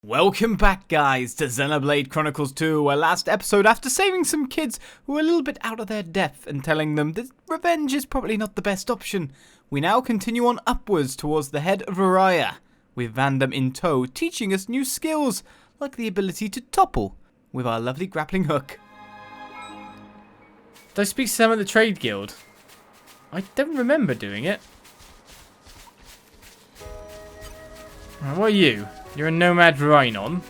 Welcome back, guys, to Xenoblade Chronicles 2, where last episode, after saving some kids who were a little bit out of their depth and telling them that revenge is probably not the best option, we now continue on upwards towards the head of Araya, with Vandham in tow, teaching us new skills, like the ability to topple with our lovely grappling hook. Did I speak to them at the Trade Guild? I don't remember doing it. What are you? You're a nomad Rhinon.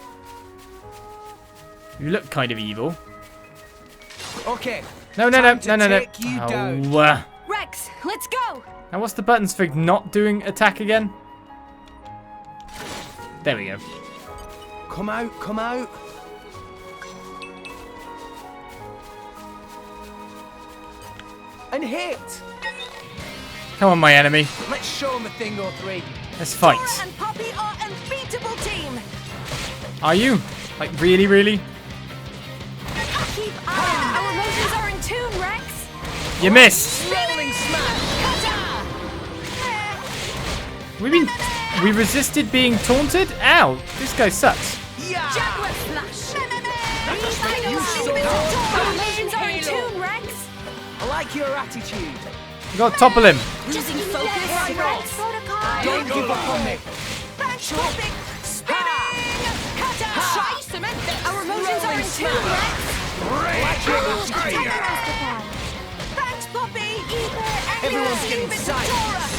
You look kind of evil. Okay. No. Rex, let's go. Now what's the buttons for not doing attack again? There we go. Come out. And hit. Come on, my enemy. Let's show him a thing or three. Let's fight. Torna and Poppy are an unbeatable team. Are you? Like, really? Keep eye. Our motions are in tune, Rex. You missed. Rolling smash. We resisted being taunted? Ow, this guy sucks. Yeah. Jaguar flash. You Our motions are in tune, Rex. I like your attitude. You gotta topple him. Losing focus, Rex. Don't give up on me. Spinning. Our motions are in tune, Rex. Thanks, Poppy. Everyone's getting sight.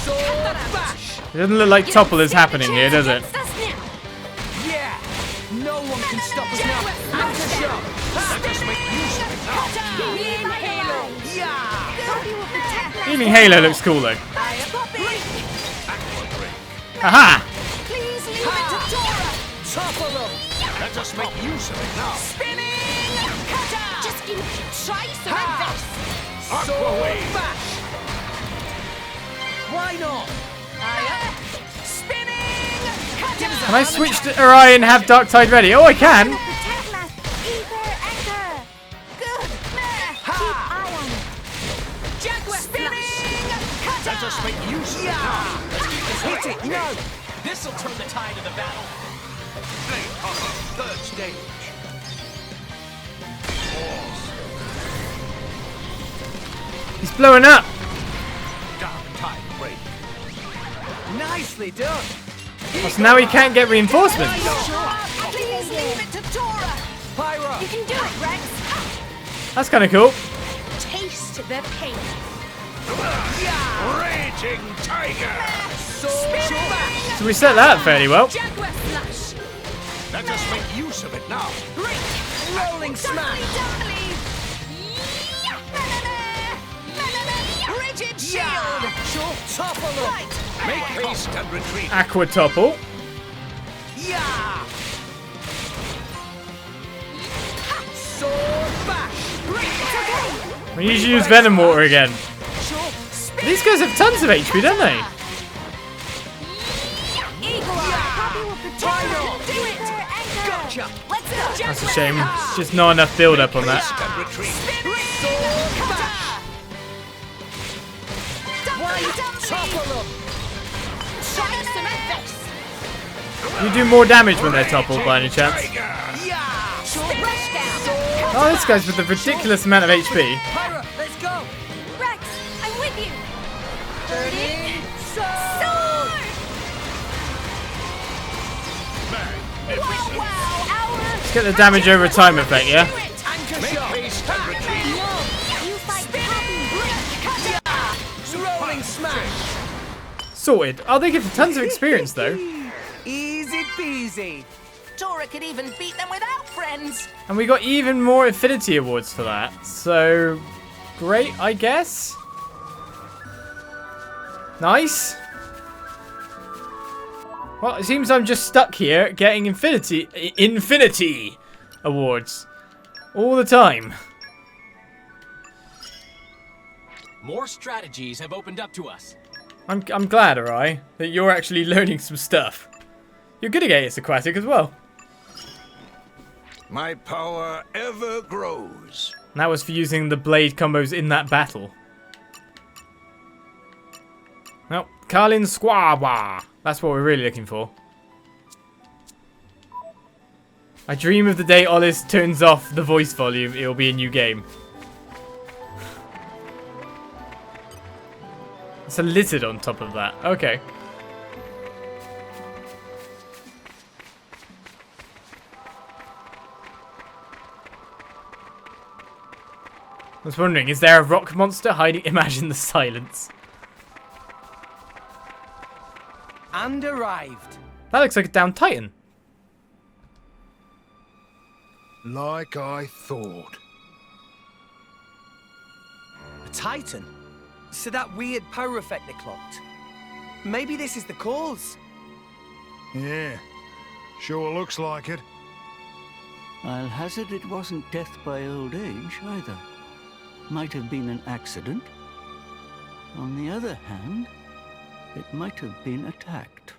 Sword bash. It doesn't look like topple is happening here, does it? Yeah. No one can stop us now. Anchor shot. Yeah. Even Halo looks cool though. Aha! Please leave it to Tora. Topple them. Let us make use of it now. Spinning cutter. Just give me try some of this. Sword bash. Why not? Spinning cutter. Can I switch to Araya and have Dark Tide ready? Oh, I can! Good. Keep eye on it. Jaguar spinning cutter. Let us make use of it now. Hit it. No. This'll turn the tide of the battle. Blade Hopper, third stage. He's blowing up! Dark tide break. Nicely done. So now he can't get reinforcements. Please leave it to Tora. Pyra. You can do it, Rex. That's kind of cool. Taste the pain. Raging tiger. Sword bash. So we set that up fairly well. Jaguar flash. Let us make use of it now. Rolling smash. Rigid shield. Yeah. Sure. Topple them. Right. Make haste and retreat. Aqua topple. Yeah. Sword bash. It's okay. We need to use Venom Water again. Sure. These guys have tons of HP, don't they? Eagle Eye. Poppy will protect Why you. not? Do it. Gotcha. Let's go. That's a shame. It's just not enough build up on that. Haste and retreat. Sword bash. Why topple them? You do more damage when they're toppled by any chance. Tiger. Yeah. Sure. Oh, this guy's with a ridiculous amount of HP. Pyra, let's go. Rex, I'm with you. Burning Sword. Magnificent. Wow. Let's get the damage over time effect, yeah? Anchor Make shot. haste and retreat. You fight Poppy. Rolling smash. Sorted. Oh, they give tons of experience though. Easy peasy. Tora could even beat them without friends. And we got even more affinity awards for that. So, great, I guess. Nice. Well, it seems I'm just stuck here getting infinity awards all the time. More strategies have opened up to us. I'm glad, Arai, that you're actually learning some stuff. You're good at Ace Aquatic as well. My power ever grows. And that was for using the blade combos in that battle. Nope. Kalin Squawa. That's what we're really looking for. I dream of the day Olis turns off the voice volume. It'll be a new game. It's a lizard on top of that. Okay. I was wondering, is there a rock monster hiding? Imagine the silence. And arrived. That looks like a downed titan. Like I thought. A titan? So that weird power effect they clocked. Maybe this is the cause. Yeah, sure looks like it. I'll hazard it wasn't death by old age either. Might have been an accident. On the other hand, it might have been attacked.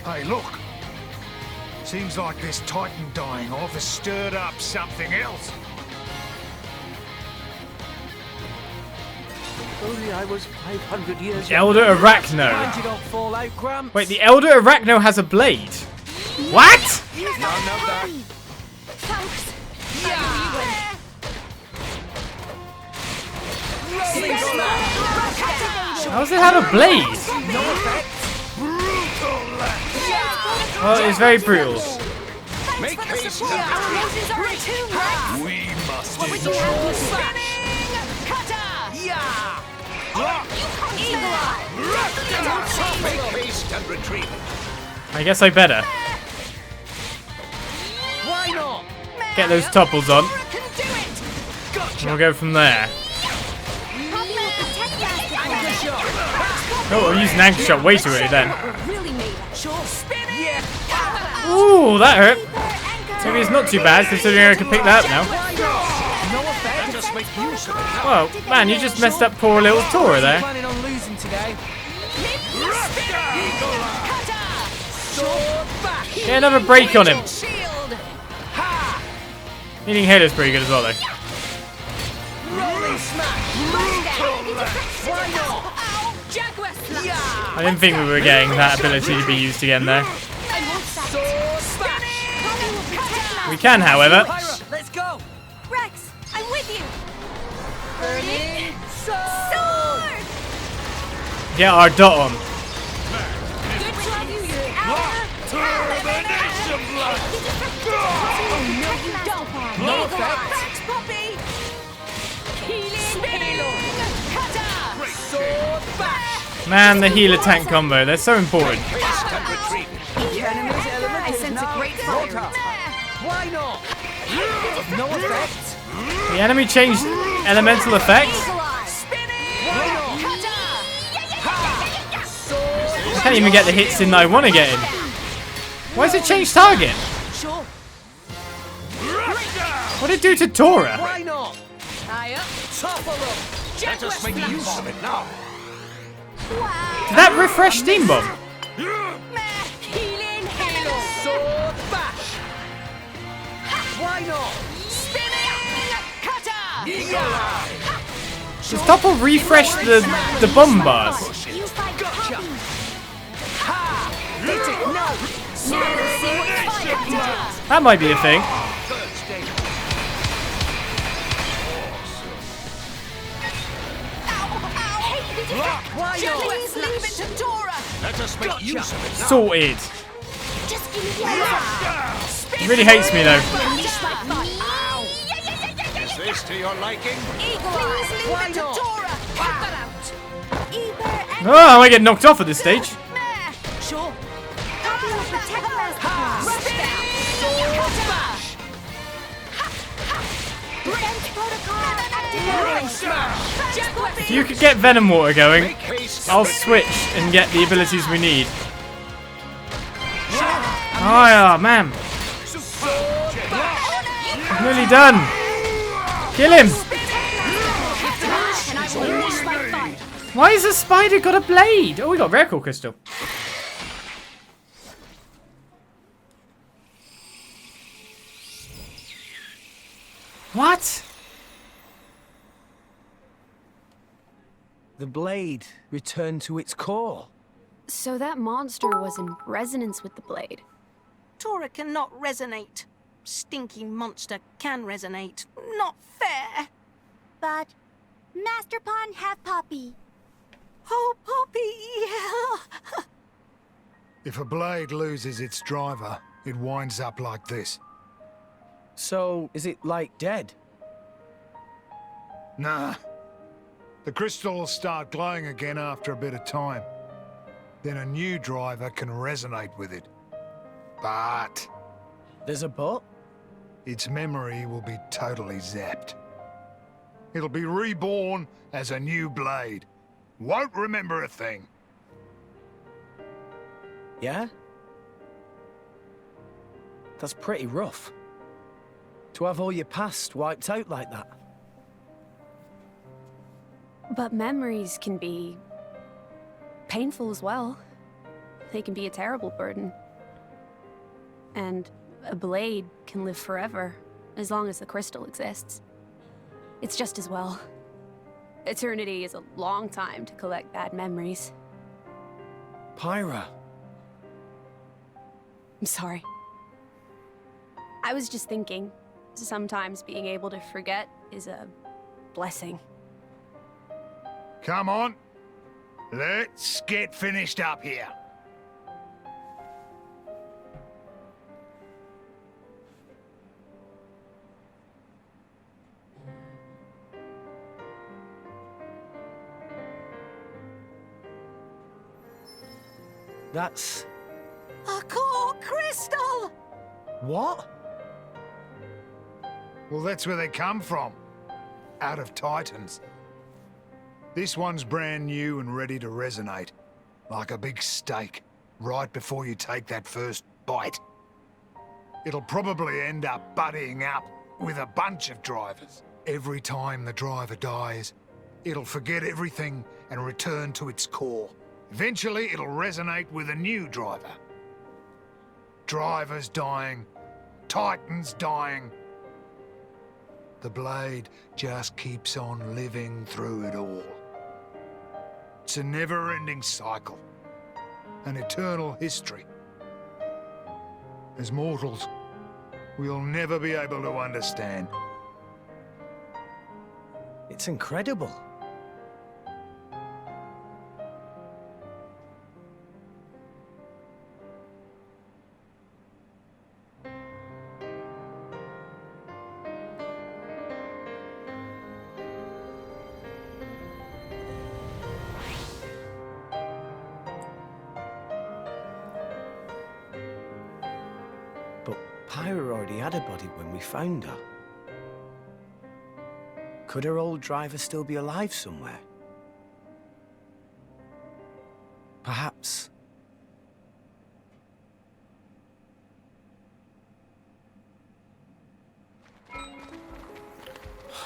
Hey, look. Seems like this Titan dying off has stirred up something else. Only I was 500 years Elder Mind Arachno. you don't fall out, Gramps. Wait, the Elder Arachno has a blade. What? Thanks. Rolling smash. How does it have a blade? No effect. Well, it's very brutal. Thanks for the support. Our emotions are in tune, Rex. We must What would you have to say? Yeah. Eagle Eye. Make haste and retrieve it. I guess I better Why not? get those topples on. Can do it. Gotcha. We'll go from there. Anchor shot. Oh, I'm using anchor shot way too early then. Really made it. Sure. Spinning. Yeah. Ooh, that hurt. Maybe it's not too bad considering I can pick that up now. Why not? No effect. Let us make use of it. Well, man, you just messed up poor little Tora there. Planning on losing today. Get another break on him. Shield. Healing Halo's pretty good as well, though. Rolling smash. Why not? Ow. Jaguar slash. I didn't think we were getting that ability to be used again there. I want that. Sword smash. We can, however. Pyra, let's go. Rex, I'm with you. Burning sword. Sword. Get our dot on. Good to have you here. Termination blood! Oh, no, you don't. No effect. Thanks, Poppy. Healing halo. Cutter. Sword bash. Man, the healer tank combo, they're so important. Haste and retrieve it. The enemy's element I is sense a now great brought fire. up. Why not? No effect. The enemy changed elemental effects. Eagle Eye. Why not? Cutter. Sword. I can't even get the hits in that I want to get in. Why does it change target? Sure. What did it do to Tora? Why not? High up. Topple up. Let us make use of it now. Wow. Did that refresh Steam Bomb? Healing halo. Sword bash. Why not? Spinning. Cutter. Does Topple refresh the bomb bars? You fight Gotcha. Poppy. Ha! Hit it. No. Now let's see what fire does. That might be a thing. Third stage. Why not? Please leave it to Dora. Let us make use of it now. Sorted. Just give me the other. He really hates me though. Unleash my thought. Is this to your liking? Eagle Eye. Please leave Why it to not? Dora. Cut that out. Either and Oh, I might get knocked off at this stage. meh. Sure. Poppy will protect Masterclass. Rushdown. Smash. Defense protocol Rolling activated. smash. Jaguar. If you could get Venom Water going, Make haste. I'll switch and get the abilities we need. Oh, yeah, man. I'm nearly done. Kill him. And I will unleash my fire. Why has the spider got a blade? Oh, we got Rare Core Crystal. What? The blade returned to its core. So that monster was in resonance with the blade. Torah cannot resonate. Stinking monster can resonate. Not fair. But Master Pawn have Poppy. Oh, Poppy, yeah. If a blade loses its driver, it winds up like this. So, is it like dead? Nah. The crystal will start glowing again after a bit of time. Then a new driver can resonate with it. But There's a but? its memory will be totally zapped. It'll be reborn as a new blade. Won't remember a thing. Yeah? That's pretty rough. To have all your past wiped out like that. But memories can be painful as well. They can be a terrible burden. And a blade can live forever, as long as the crystal exists. It's just as well. Eternity is a long time to collect bad memories. Pyra. I'm sorry. I was just thinking, sometimes being able to forget is a blessing. Come on. Let's get finished up here. That's... A core crystal! what? Well, that's where they come from. Out of Titans. This one's brand new and ready to resonate. Like a big steak, right before you take that first bite. It'll probably end up buddying up with a bunch of drivers. Every time the driver dies, it'll forget everything and return to its core. Eventually, it'll resonate with a new driver. Drivers dying, Titans dying. The blade just keeps on living through it all. It's a never-ending cycle, an eternal history. As mortals, we'll never be able to understand. It's incredible. But Pyra already had a body when we found her. Could her old driver still be alive somewhere? Perhaps.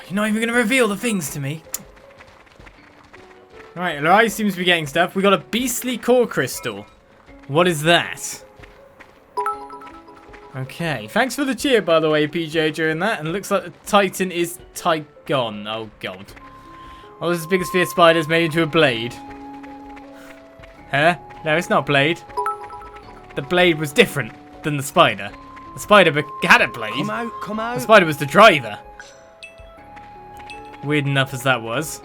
You're not even going to reveal the things to me. Right, Elroi seems to be getting stuff. We got a beastly core crystal. What is that? Okay, thanks for the cheer, by the way, PJ, during that. And it looks like the Titan is gone. Oh, God. Oh, this is the biggest fear spiders made into a blade. Huh? No, it's not a blade. The blade was different than the spider. The spider had a blade. Come out, come out. The spider was the driver. Weird enough as that was.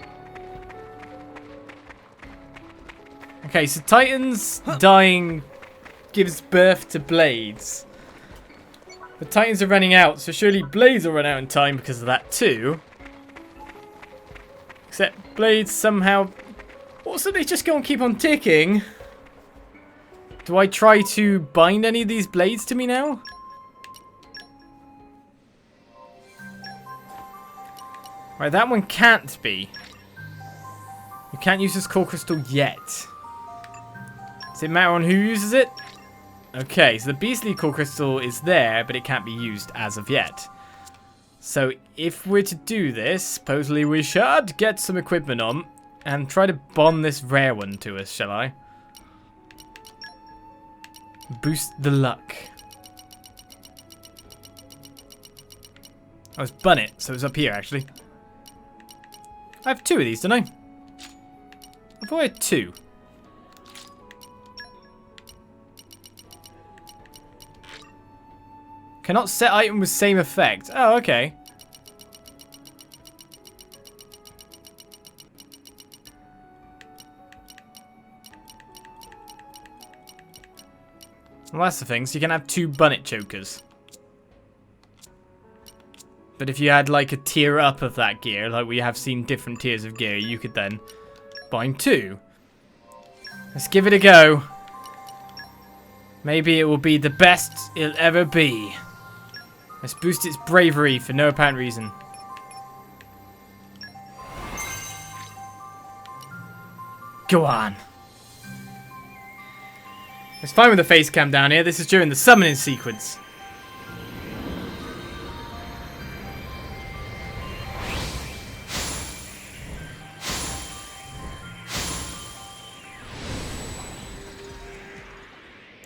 Okay, so Titans dying gives birth to blades. The Titans are running out, so surely blades will run out in time because of that too. Except blades somehow... Also, they just go and keep on ticking. Do I try to bind any of these blades to me now? Right, that one can't be. You can't use this core crystal yet. Does it matter on who uses it? Okay, so the beastly core crystal is there, but it can't be used as of yet. So if we're to do this, supposedly we should get some equipment on and try to bond this rare one to us, shall I? Boost the luck. Oh, it's bun it, so it's up here actually. I have two of these, don't I? I thought I had 2. Cannot set item with same effect. Oh, okay. Well, that's the thing. So you can have 2 bunnet chokers. But if you had like a tier up of that gear, like we have seen different tiers of gear, you could then bind 2. Let's give it a go. Maybe it will be the best it'll ever be. Let's boost its bravery for no apparent reason. Go on. It's fine with the face cam down here. This is during the summoning sequence.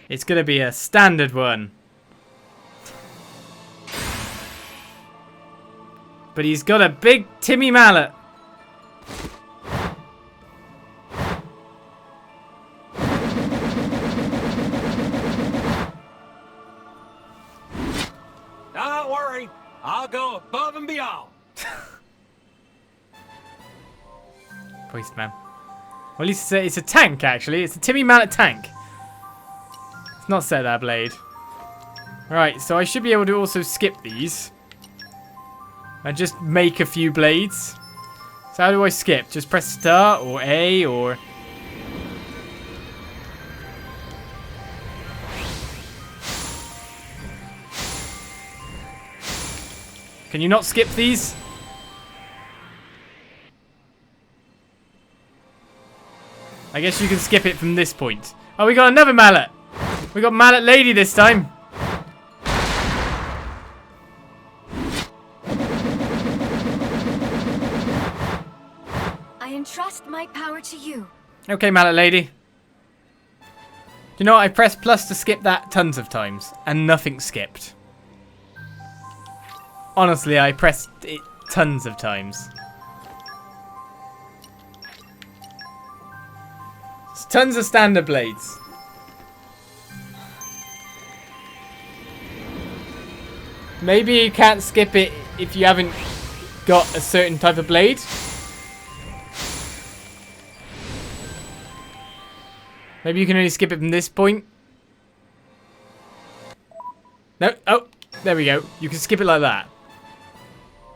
It's gonna be a standard one. But he's got a big Timmy mallet. Don't worry, I'll go above and beyond. Postman. Well, at least it's a tank, actually. It's a Timmy mallet tank. It's not set that blade. Right, so I should be able to also skip these. And just make a few blades. So how do I skip? Just press start or A or... Can you not skip these? I guess you can skip it from this point. Oh, we got another mallet. We got mallet lady this time. I entrust my power to you. Okay, mallet lady. You know what? I pressed plus to skip that tons of times, and nothing skipped. Honestly, I pressed it tons of times. It's tons of standard blades. Maybe you can't skip it if you haven't got a certain type of blade. Maybe you can only skip it from this point. No, oh, there we go. You can skip it like that.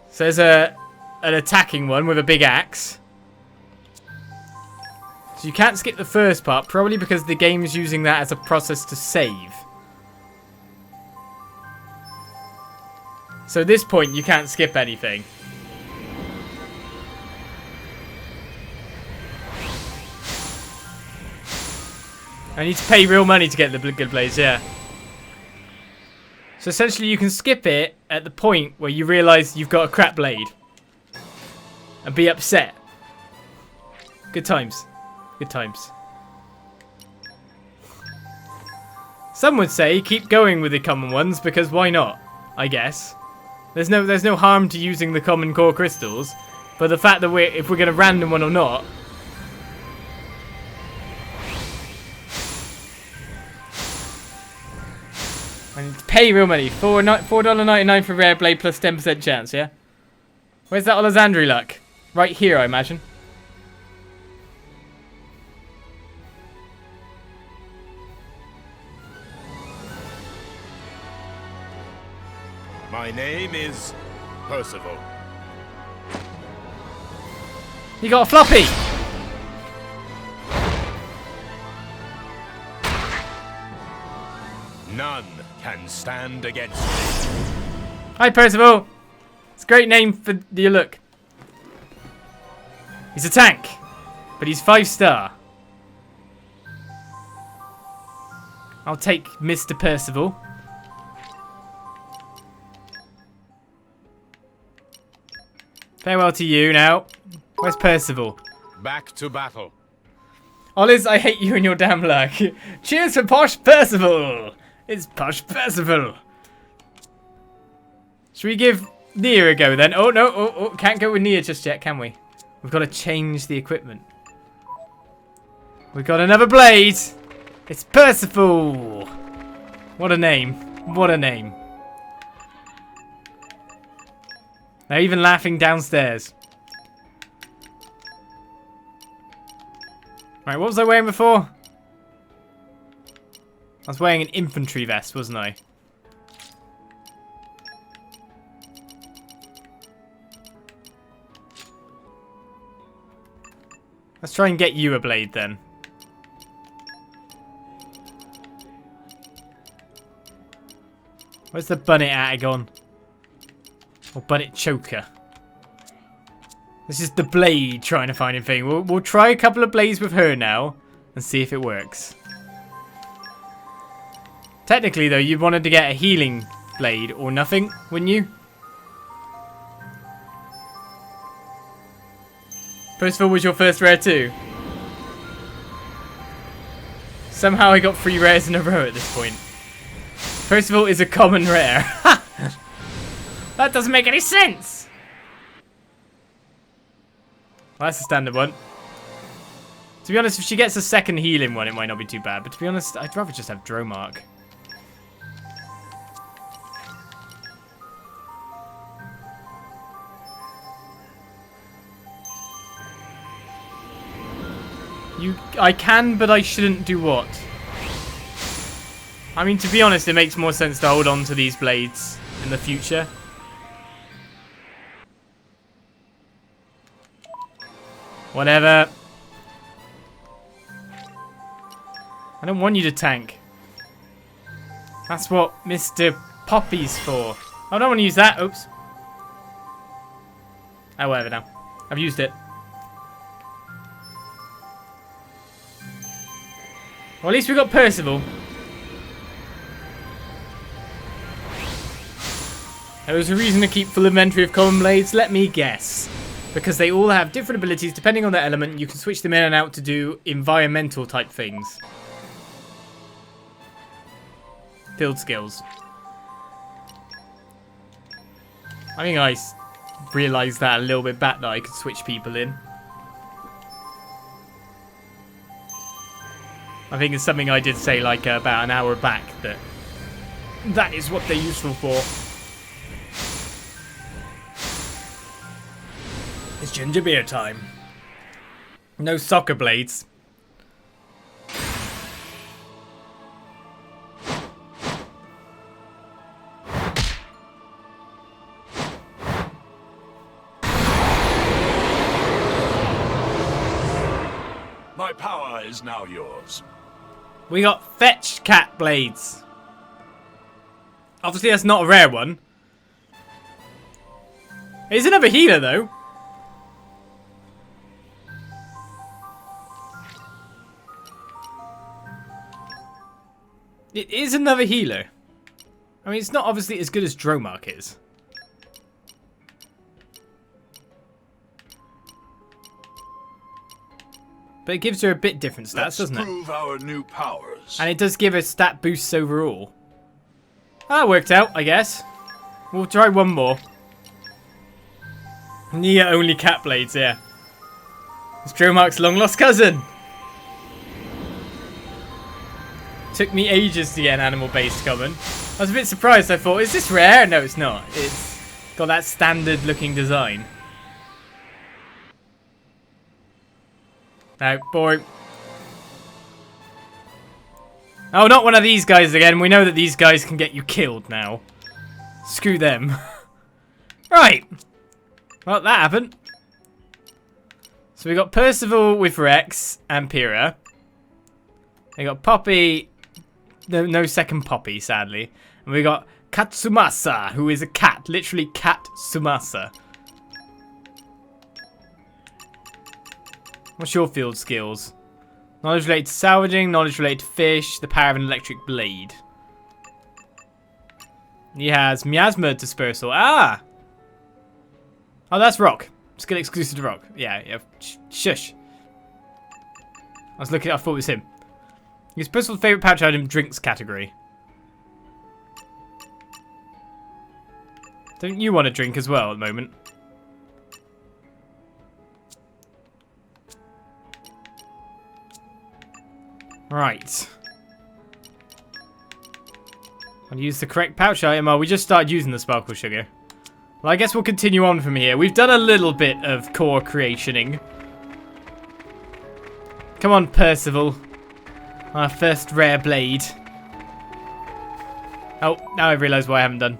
So there's an attacking one with a big axe. So you can't skip the first part, probably because the game is using that as a process to save. So at this point, you can't skip anything. I need to pay real money to get the good blades, yeah. So essentially you can skip it at the point where you realise you've got a crap blade. And be upset. Good times. Good times. Some would say keep going with the common ones because why not? I guess. There's no harm to using the common core crystals. But the fact that if we're going to random one or not. I need to pay real money. $4.99 for rare blade plus 10% chance, yeah? Where's that Olizandri luck? Right here, I imagine. My name is Percival. You got a floppy! None can stand against me. Hi, Percival! It's a great name for your look. He's a tank, but he's 5-star. I'll take Mr. Percival. Farewell to you now. Where's Percival? Back to battle. Oliz, I hate you and your damn luck. Cheers for Posh Percival! It's Posh Percival. Should we give Nia a go then? Oh, no. Oh, can't go with Nia just yet, can we? We've got to change the equipment. We got another blade. It's Percival. What a name. What a name. They're even laughing downstairs. Right, what was I wearing before? I was wearing an infantry vest, wasn't I? Let's try and get you a blade then. Where's the Bunnet Atagon? Or Bunnet Choker? This is the blade trying to find a thing. We'll try a couple of blades with her now and see if it works. Technically though, you wanted to get a healing blade or nothing, wouldn't you? Percival was your first rare too. Somehow I got 3 rares in a row at this point. Percival is a common rare. That doesn't make any sense. Well, that's a standard one. To be honest, if she gets a second healing one, it might not be too bad. But to be honest, I'd rather just have Dromark. I can, but I shouldn't do what? I mean, to be honest, it makes more sense to hold on to these blades in the future. Whatever. I don't want you to tank. That's what Mr. Poppy's for. I don't want to use that. Oops. Oh, whatever now. I've used it. Well, at least we got Percival. There was a reason to keep full inventory of common blades, let me guess. Because they all have different abilities depending on their element. You can switch them in and out to do environmental type things. Field skills. I think I realised that a little bit back that I could switch people in. I think it's something I did say like about an hour back that is what they're useful for. It's ginger beer time. No soccer blades. My power is now yours. We got fetched cat blades. Obviously that's not a rare one. It's another healer though. It is another healer. I mean, it's not obviously as good as Dromark is. But it gives her a bit different stats, doesn't it? Let's prove our new powers. And it does give her stat boosts overall. That worked out, I guess. We'll try one more. Nia only cat blades, yeah. It's Dromark's long lost cousin. Took me ages to get an animal-based common. I was a bit surprised. I thought, is this rare? No, it's not. It's got that standard-looking design. No, boring. Oh, not one of these guys again. We know that these guys can get you killed now. Screw them. Right. Well, that happened. So we got Percival with Rex and Pyra. We got Poppy. No second Poppy, sadly. And we got Katsumasa, who is a cat. Literally Cat Sumasa. What's your field skills? Knowledge related to salvaging, knowledge related to fish, the power of an electric blade. He has miasma dispersal. Ah! Oh, that's rock. Skill exclusive to rock. Yeah. Shush. I was looking, I thought it was him. His personal favourite pouch item, drinks category. Don't you want to drink as well at the moment? Right. I'll use the correct pouch item. Oh, we just started using the sparkle sugar. Well, I guess we'll continue on from here. We've done a little bit of core creationing. Come on, Percival. Our first rare blade. Oh, now I've realised what I haven't done.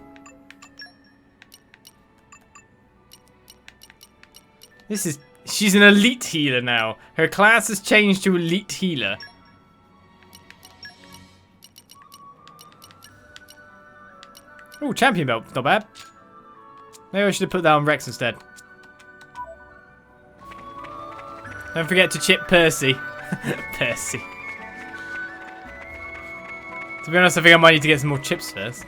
She's an elite healer now. Her class has changed to elite healer. Oh, champion belt. Not bad. Maybe I should have put that on Rex instead. Don't forget to chip Percy. Percy. To be honest, I think I might need to get some more chips first.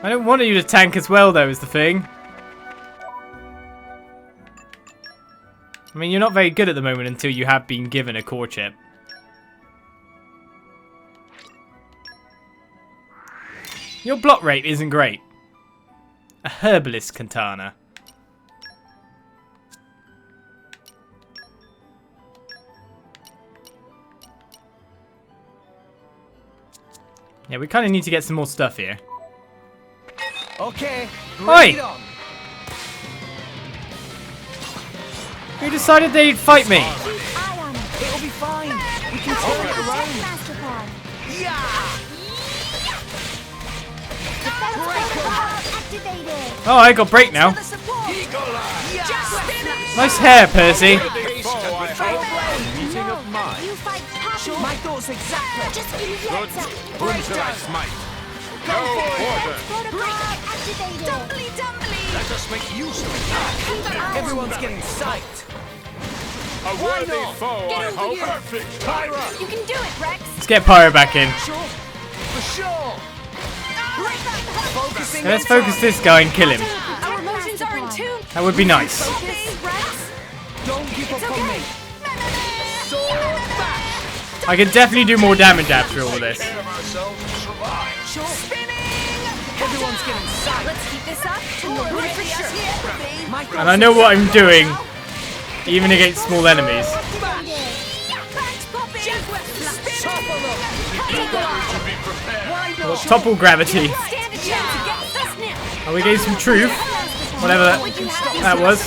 I don't want you to tank as well, though, is the thing. I mean, you're not very good at the moment until you have been given a core chip. Your block rate isn't great. A herbalist katana. Yeah, we kind of need to get some more stuff here. Okay. Oi! Who decided they'd fight me? It'll be fine. We can turn it around. Yeah. Oh, I got break now. Nice hair, Percy. My thoughts exactly. Until I smite. Go order. Let us make use of it. Everyone's getting psyched. A worthy foe, I hope. Perfect. Pyra. You can do it, Rex. Let's get Pyra back in. For sure. Focusing. Let's focus this guy and kill him. Our emotions are in tune. That would be nice. Don't give up on me. Sword back. I can definitely do more damage after all this. Sure. Everyone's getting psyched. Let's keep this up and we'll really here. And I know what I'm doing, even against small enemies. Well, topple gravity. Are we getting some truth? Whatever that was.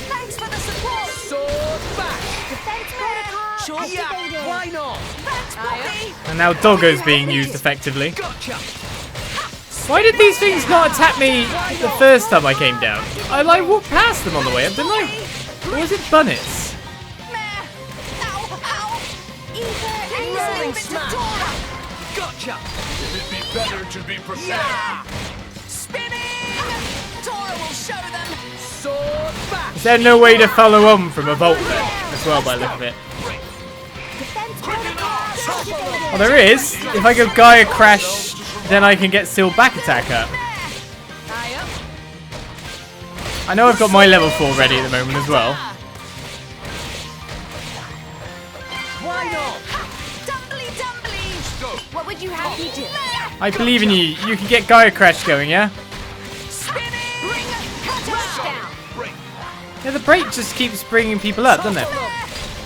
Thanks for the support. Sword back. Defense protocol Yeah, why not? Thanks, Poppy. And now Doggo's being used effectively. Gotcha. Why did these things not attack me the first time I came down? I like walked past them on the way up, didn't I? Or was it Bunnets? Rolling smash. Gotcha. It'd be better to be prepared. Yeah. Spinning. Tora will show them. Sword back. Is there no way to follow on from a vault then, as well by the look of it? Oh, there is. If I give Gaia Crash, then I can get Seal back attack up. I know I've got my level 4 ready at the moment as well. Why not? Dumbly, dumbly. What would you have me do? I believe in you. You can get Gaia Crash going, yeah? Spinning. Down. Yeah, the break just keeps bringing people up, doesn't it?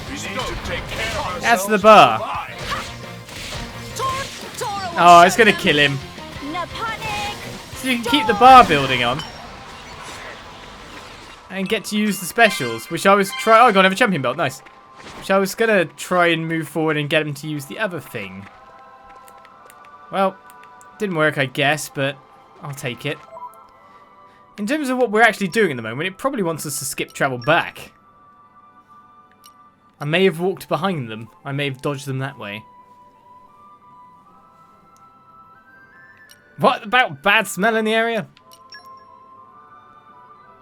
We need to take care of That's the bar. Oh, it's going to kill him. No panic. So you can keep the bar building on. And get to use the specials, which I was trying... Oh, I got another champion belt, nice. Which I was going to try and move forward and get him to use the other thing. Well, didn't work, I guess, but I'll take it. In terms of what we're actually doing at the moment, it probably wants us to skip travel back. I may have walked behind them. I may have dodged them that way. What about bad smell in the area?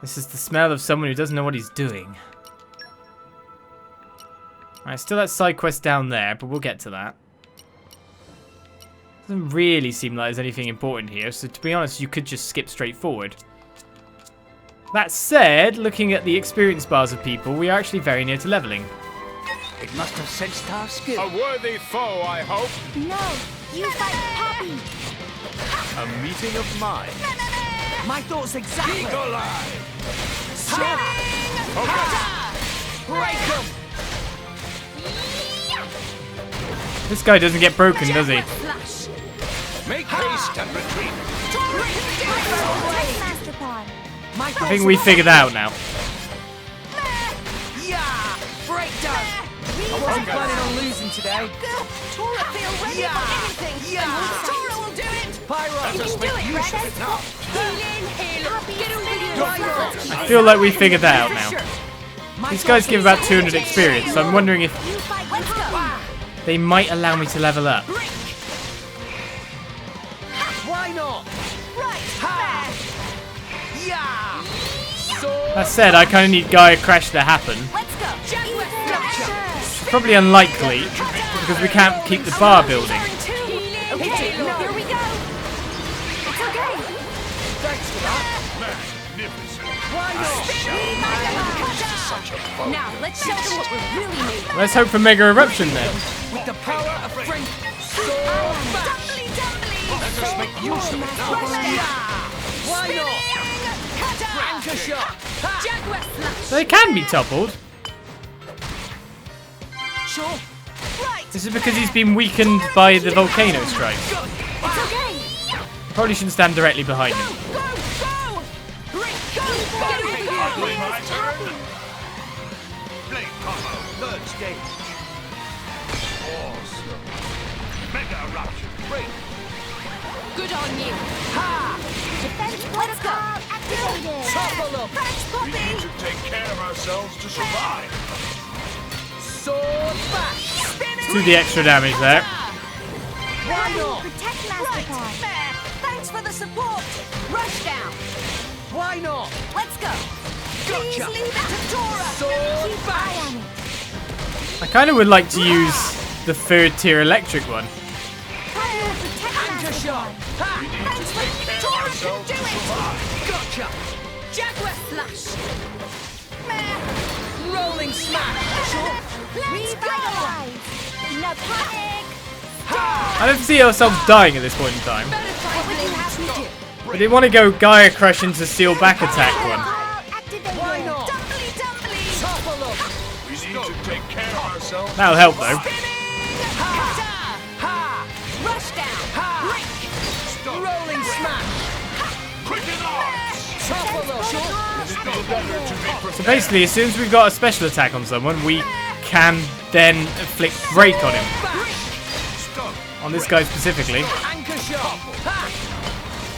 This is the smell of someone who doesn't know what he's doing. Alright, still that side quest down there, but we'll get to that. Doesn't really seem like there's anything important here, so to be honest, you could just skip straight forward. That said, looking at the experience bars of people, we are actually very near to leveling. It must have sensed our skill. A worthy foe, I hope. No, you fight Poppy. A meeting of minds. My thoughts exactly. Eagle Eye. Break them! This guy doesn't get broken, does he? Make haste and retreat. Master Pawn. I think we figured out now. Yeah! Breakdown! I wasn't planning on losing today. Tora, feel ready for anything. Yeah! Tora will do it. Pyra! You can do it, Rex. Heal in, heal. Get over here. I feel like we figured that out now. These guys give about 200 experience, so I'm wondering if Let's go. they might allow me to level up. Why not? Right. Ha! Yeah! So That said, I kind of need Gaia Crash to happen. Let's go. It's probably unlikely, because we can't keep the bar building. Okay, here we go. It's okay. thanks for that. Magnificent. Why Now, let's show them what we're really made of. Let's hope for Mega Eruption then. With the power of friend. So fast. Let us make use of it now. Why not? Anchor shot. Jaguar slash. They can be toppled. Sure. Right. This is because he's been weakened by the volcano strike. It's okay. Probably shouldn't stand directly behind him. Go. Rick, go. Get over here. My turn. Blade combo. Third stage. Awesome. Mega eruption. Break. Good on you. Ha! Defense protocol activated. Topple them. French We puppy. need to take care of ourselves to survive. Sword back. Do the extra damage there. Why not? Protect Master Right. Pawn. Fair. Thanks for the support. Rush down. Why not? Let's go. Please Gotcha. leave it to Tora. Sword Eye back. on it. I kind of would like to use the third tier electric one. Fire protect Anchor Master shot. Pawn. Ha! Thanks for Care of Tora can ourselves do to it. survive. Gotcha. Jaguar slash. Meh. Rolling smash. Sure. Let's go. Revitalize. Necrotic. I don't see ourselves dying at this point in time. Better try what you have to do. But they want to go Gaia Crush into Steel Back Attack one. Protocol activated. Why not? Tumbly. We Topple them. need to take care of ourselves. That'll help though. Ha! Rush down. Ha! Rick. Rolling smash. Quicken arms. Topple them. Sure. So basically, as soon as we've got a special attack on someone, we can then inflict break on him. On this guy specifically. Anchor shot. Ha!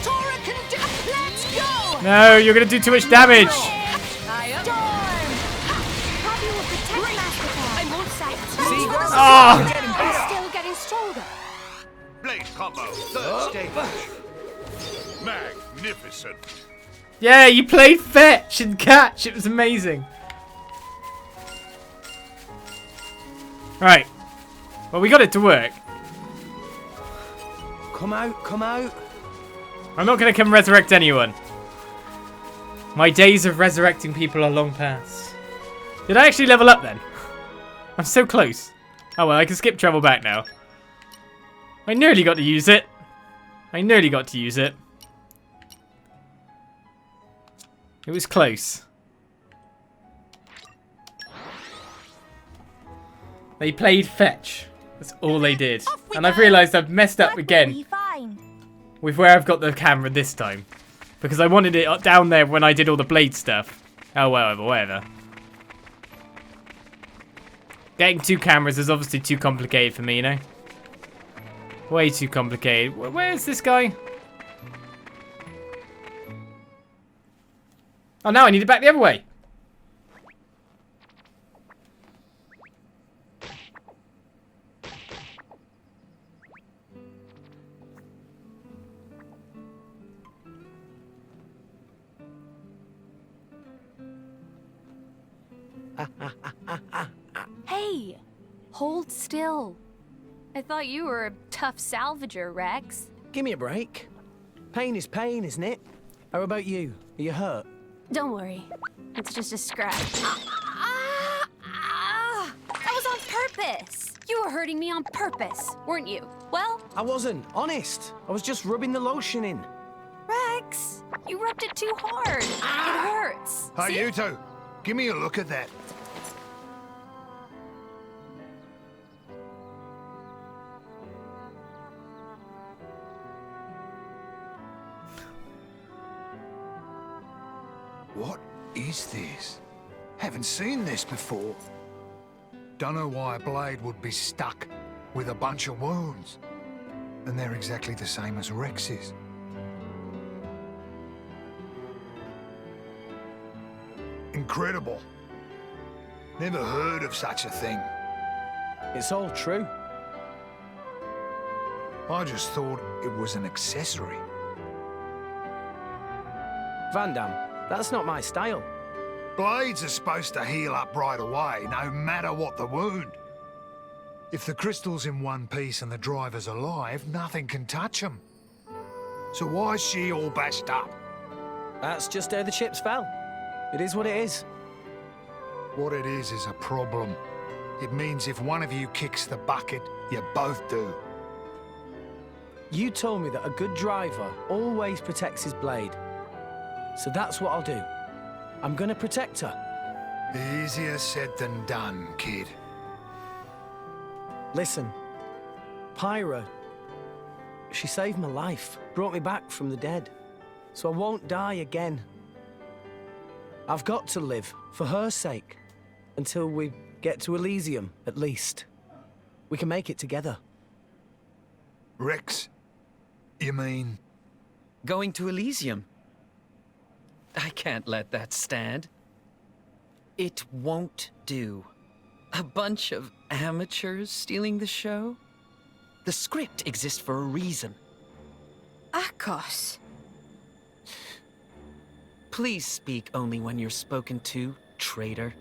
Tora can do. Let's go. No, you're going to do too much damage. I am. Poppy will protect Master Pawn. I won't sight. See, Ah! I'm still getting stronger. Blade combo. Third stage. Magnificent. Yeah, you played fetch and catch. It was amazing. Right. Well, we got it to work. Come out. Come out. I'm not going to come resurrect anyone. My days of resurrecting people are long past. Did I actually level up then? I'm so close. Oh well, I can skip travel back now. I nearly got to use it. It was close. They played fetch. That's all they did. And I've realised I've messed up again with where I've got the camera this time. Because I wanted it down there when I did all the blade stuff. Oh, whatever. Getting two cameras is obviously too complicated for me, you know? Way too complicated. Where's this guy? Oh, now I need it back the other way. Hey, hold still. I thought you were a tough salvager, Rex. Give me a break. Pain is pain, isn't it? How about you? Are you hurt? Don't worry, it's just a scratch. That was on purpose. You were hurting me on purpose, weren't you? Well, I wasn't, honest. I was just rubbing the lotion in. Rex, You rubbed it too hard. It hurts. Hey, See? you two. Give me a look at that. What is this? Haven't seen this before. Don't know why a blade would be stuck with a bunch of wounds. And they're exactly the same as Rex's. Incredible. Never heard of such a thing. It's all true. I just thought it was an accessory. Vandham, that's not my style. Blades are supposed to heal up right away, no matter what the wound. If the crystal's in one piece and the driver's alive, nothing can touch him. So why is she all bashed up? That's just how the chips fell. It is what it is. What it is a problem. It means if one of you kicks the bucket, you both do. You told me that a good driver always protects his blade. So that's what I'll do. I'm gonna protect her. Easier said than done, kid. Listen, Pyra, she saved my life, brought me back from the dead. So I won't die again. I've got to live, for her sake, until we get to Elysium, at least. We can make it together. Rex, you mean? Going to Elysium? I can't let that stand. It won't do. A bunch of amateurs stealing the show? The script exists for a reason. Akhos. Please speak only when you're spoken to, traitor.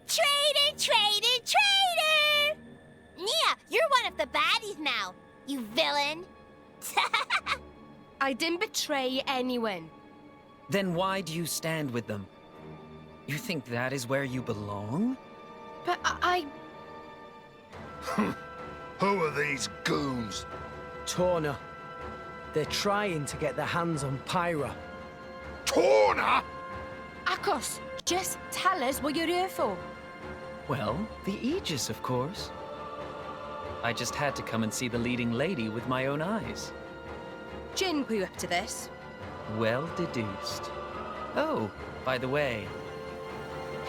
Traitor, traitor, traitor! Yeah, you're one of the baddies now, you villain. I didn't betray anyone. Then why do you stand with them? You think that is where you belong? But I... Who are these goons? Torna. They're trying to get their hands on Pyra. Torna? Akhos, just tell us what you're here for. Well, the Aegis, of course. I just had to come and see the leading lady with my own eyes. Jin put you up to this. Well deduced. Oh, by the way,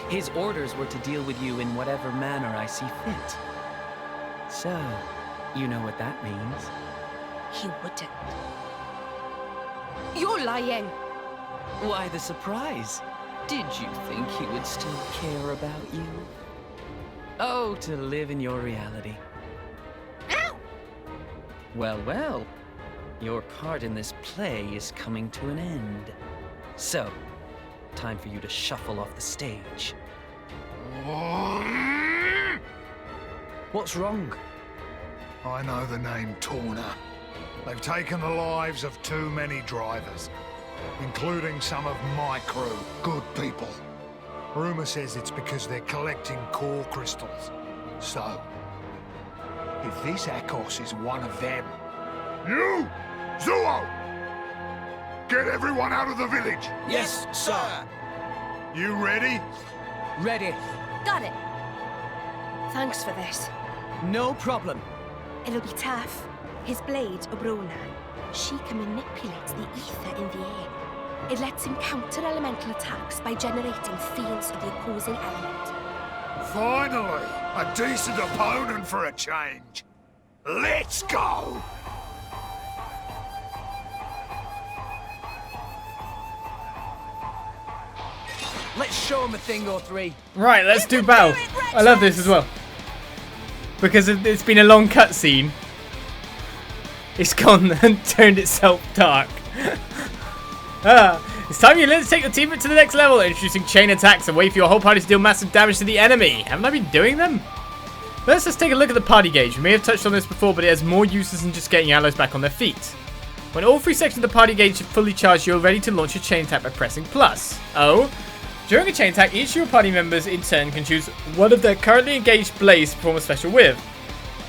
his orders were to deal with you in whatever manner I see fit. So, you know what that means. He wouldn't. You're lying. Why the surprise? Did you think he would still care about you? Oh, to live in your reality. Ow! Well, well. Your part in this play is coming to an end. So, time for you to shuffle off the stage. What's wrong? I know the name Torna. They've taken the lives of too many drivers, including some of my crew, good people. Rumor says it's because they're collecting core crystals. So, if this Akhos is one of them... You! Zuo! Get everyone out of the village! Yes, sir. You ready? Ready. Got it. Thanks for this. No problem. It'll be tough. His blade, Obrona, she can manipulate the ether in the air. It lets him counter elemental attacks by generating fields of the opposing element. Finally! A decent opponent for a change! Let's go! Let's show him a thing or three. Right, let's do battle. I love this as well. Because it's been a long cutscene. It's gone and turned itself dark. It's time you let's take your team to the next level. Introducing chain attacks, a way for your whole party to deal massive damage to the enemy. Haven't I been doing them? Let's just take a look at the party gauge. We may have touched on this before, but it has more uses than just getting allies back on their feet. When all three sections of the party gauge are fully charged, you're ready to launch a chain attack by pressing plus. Oh. During a chain attack, each of your party members in turn can choose one of their currently engaged blades to perform a special with.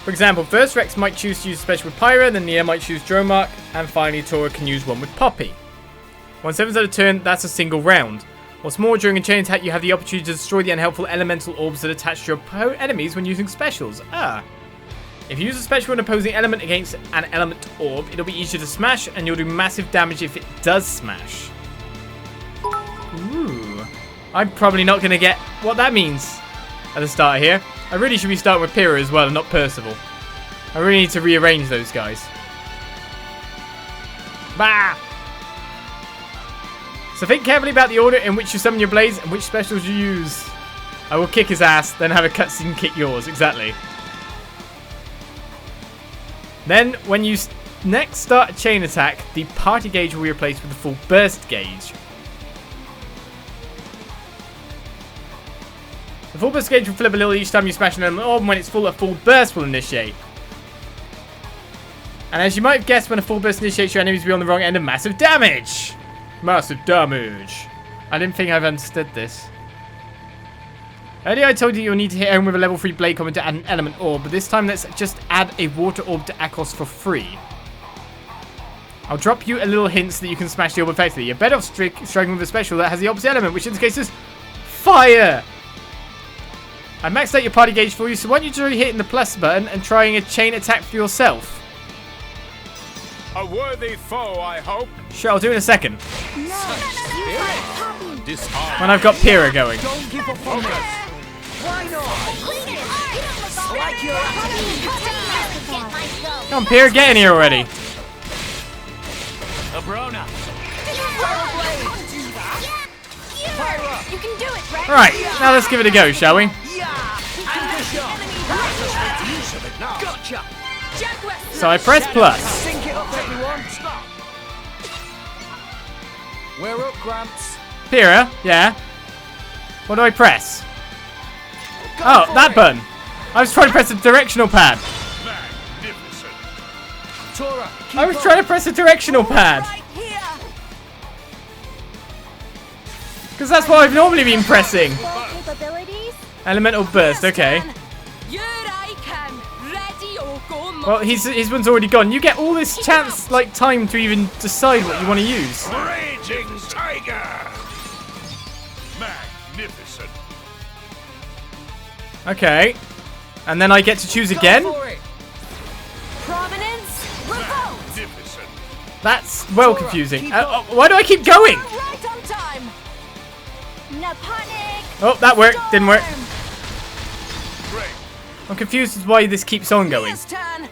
For example, first Rex might choose to use a special with Pyra, then Nia might choose Dromark, and finally Tora can use one with Poppy. Once 7's out of turn, that's a single round. What's more, during a chain attack, you have the opportunity to destroy the unhelpful elemental orbs that attach to your enemies when using specials. If you use a special with an opposing element against an element orb, it'll be easier to smash, and you'll do massive damage if it does smash. Ooh. I'm probably not going to get what that means at the start here. I really should be starting with Pyra as well, and not Percival. I really need to rearrange those guys. Bah! So think carefully about the order in which you summon your blades and which specials you use. I will kick his ass, then have a cutscene kick yours. Exactly. Then, when you next start a chain attack, the party gauge will be replaced with the full burst gauge. The full burst gauge will flip a little each time you smash an element orb, and when it's full, a full burst will initiate. And as you might have guessed, when a full burst initiates, your enemies will be on the wrong end of massive damage. Massive damage. I didn't think I've understood this. Earlier I told you you'll need to hit home with a level 3 blade comment to add an element orb, but this time let's just add a water orb to Akhos for free. I'll drop you a little hint so that you can smash the orb effectively. You're better off striking with a special that has the opposite element, which in this case is fire! I maxed out your party gauge for you, so why don't you try hitting the plus button and trying a chain attack for yourself? A worthy foe, I hope. Sure, I'll do it in a second. No, When I've got Pyra going. Don't give up on us. Why not? Like your Come on, Pyra, get in here already. Abrona. You can do it, Rex. Right, now let's give it a go, shall we? Gotcha. So I press plus. Sync it up, everyone. Stop. We're up, Gramps. Pyra, yeah. What do I press? Oh, that button. I was trying to press the directional pad. Magnificent. Tora, I was trying to press the directional pad. Because that's what I've normally been pressing. Elemental burst, okay. Well, his one's already gone. You get all this chance, like, time to even decide what you want to use. Raging Tiger. Magnificent. Okay. And then I get to choose again? Prominence, revolt. Magnificent. That's well confusing. Why do I keep going? Right on time. No panic. Oh, that worked. Didn't work. Great. I'm confused as why this keeps on going. Turn.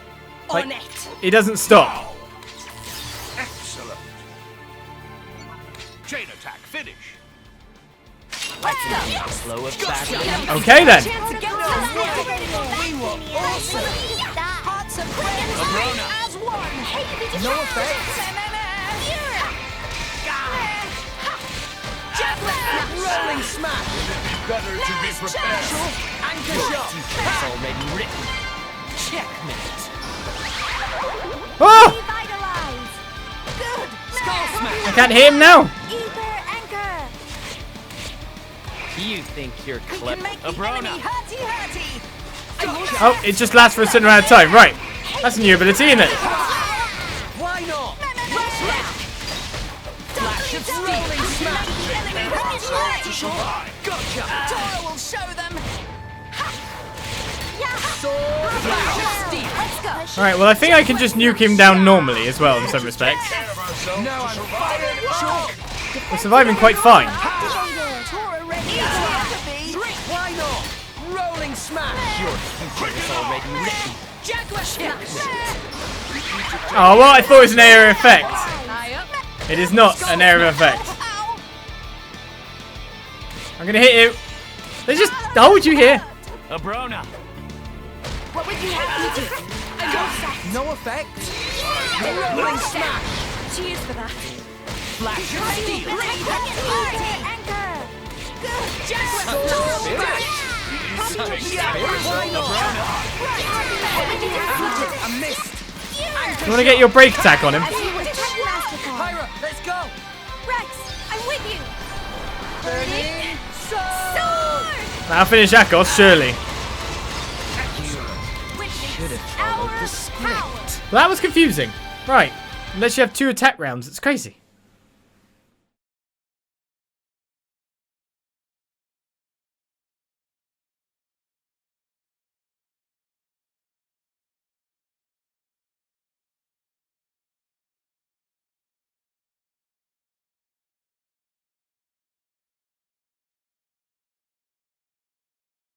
Like, On it. it doesn't stop. Excellent. Chain attack finish. Let's go. Slow it back. Okay then. Chance to get Hearts and brains as one. No effect. Rolling smash. Better to be prepared. Anchor shot. It's already written. Checkmate. Oh! Revitalize. Good. Skull smash. I can't hit him now. Ether anchor. You think you're clever. Abrona. Oh, it just lasts for a certain amount of time. Right. That's a new ability, isn't it? Why not? Flash of rolling smash. Gotcha. Tora will show them. Sword flash of steel. Let's go. Alright, well I think I can just nuke him down normally as well in some respects. Now I'm fired. Chalk. We're surviving quite fine. Tora ready. Why not? Rolling smash. Your future is already written. Jaguar smash. Oh, well, I thought it was an area effect. It is not an area effect. I'm gonna hit you. They just hold you here. Abrona. What would you have me do? No effect. Rolling smash. Cheers for that. Flash of steel. Anchor. I missed. You want to get your break attack on him? Pyra, let's go. Rex, I'm with you. Burning Sword. I'll finish Akhos, surely. Should have followed the script. Well, that was confusing. Right. Unless you have 2 attack rounds, it's crazy.